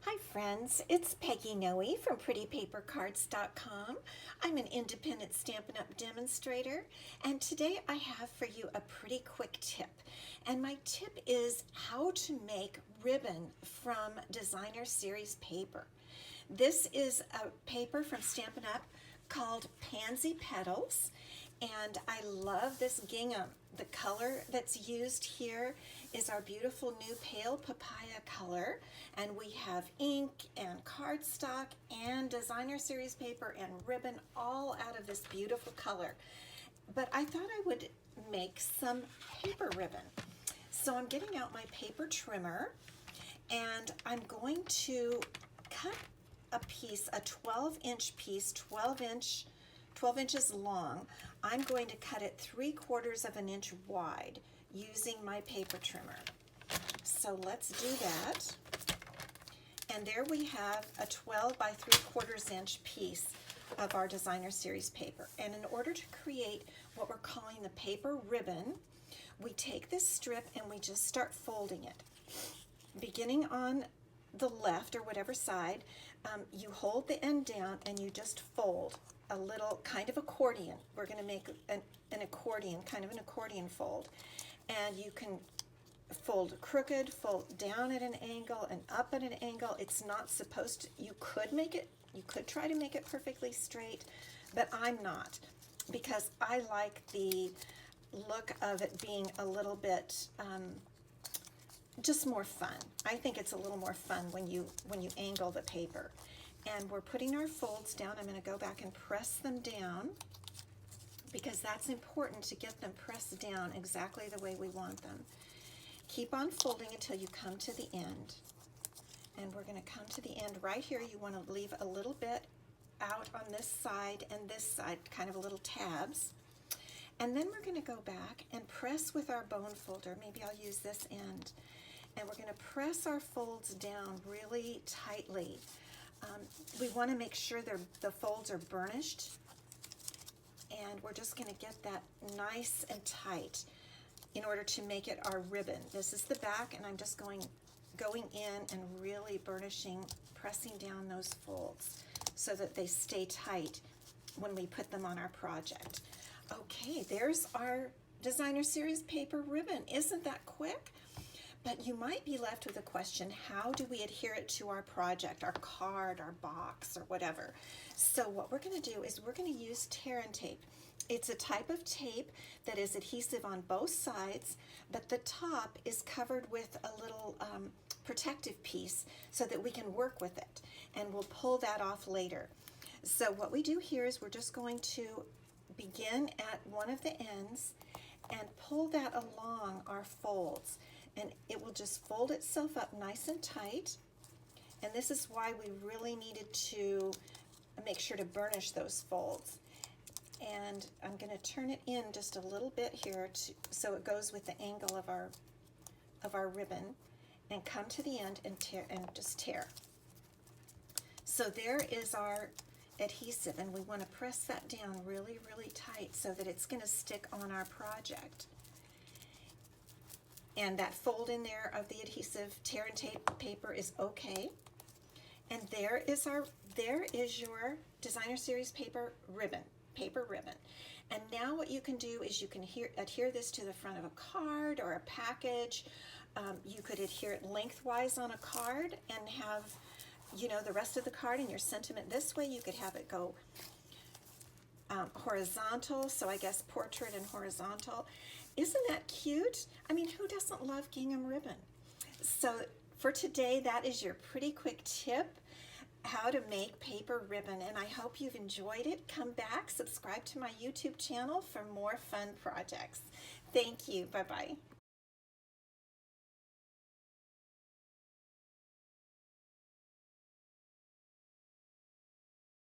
Hi friends, it's Peggy Noe from prettypapercards.com. I'm an independent Stampin' Up! Demonstrator, and today I have for you a pretty quick tip. And my tip is how to make ribbon from designer series paper. This is a paper from Stampin' Up! Called Pansy Petals, and I love this gingham. The color that's used here is our beautiful new pale papaya color, and we have ink and cardstock and designer series paper and ribbon all out of this beautiful color. But I thought I would make some paper ribbon. So I'm getting out my paper trimmer, and I'm going to cut a piece, a 12-inch piece, 12 inches long. I'm going to cut it 3/4 of an inch wide using my paper trimmer. So let's do that. And there we have a 12 by 3/4 inch piece of our designer series paper. And in order to create what we're calling the paper ribbon, we take this strip and we just start folding it. Beginning on the left or whatever side, you hold the end down and you just fold a little kind of accordion. We're going to make an accordion, kind of an accordion fold. And you can fold crooked, fold down at an angle, and up at an angle. It's not supposed to, you could try to make it perfectly straight, but I'm not, because I like the look of it being a little bit just more fun. I think it's a little more fun when you angle the paper. And we're putting our folds down. I'm going to go back and press them down, because that's important to get them pressed down exactly the way we want them. Keep on folding until you come to the end. And we're going to come to the end right here. You want to leave a little bit out on this side and this side, kind of little tabs. And then we're going to go back and press with our bone folder. Maybe I'll use this end. And we're going to press our folds down really tightly. We want to make sure the folds are burnished, and we're just going to get that nice and tight in order to make it our ribbon. This is the back, and I'm just going in and really burnishing, pressing down those folds so that they stay tight when we put them on our project. Okay, there's our designer series paper ribbon. Isn't that quick? But you might be left with a question: how do we adhere it to our project, our card, our box, or whatever? So what we're going to do is we're going to use tear and tape. It's a type of tape that is adhesive on both sides, but the top is covered with a little protective piece so that we can work with it, and we'll pull that off later. So what we do here is we're just going to begin at one of the ends and pull that along our folds. And it will just fold itself up nice and tight. And this is why we really needed to make sure to burnish those folds. And I'm going to turn it in just a little bit here so it goes with the angle of our ribbon, and come to the end and tear, and just tear. So there is our adhesive, and we want to press that down really, really tight so that it's going to stick on our project. And that fold in there of the adhesive tear and tape paper is okay. And there is your designer series paper ribbon. And now what you can do is you can adhere this to the front of a card or a package. You could adhere it lengthwise on a card and have, the rest of the card and your sentiment this way. You could have it go horizontal, so I guess portrait and horizontal. Isn't that cute? I mean, who doesn't love gingham ribbon? So for today, that is your pretty quick tip, how to make paper ribbon, and I hope you've enjoyed it. Come back, subscribe to my YouTube channel for more fun projects. Thank you. Bye-bye.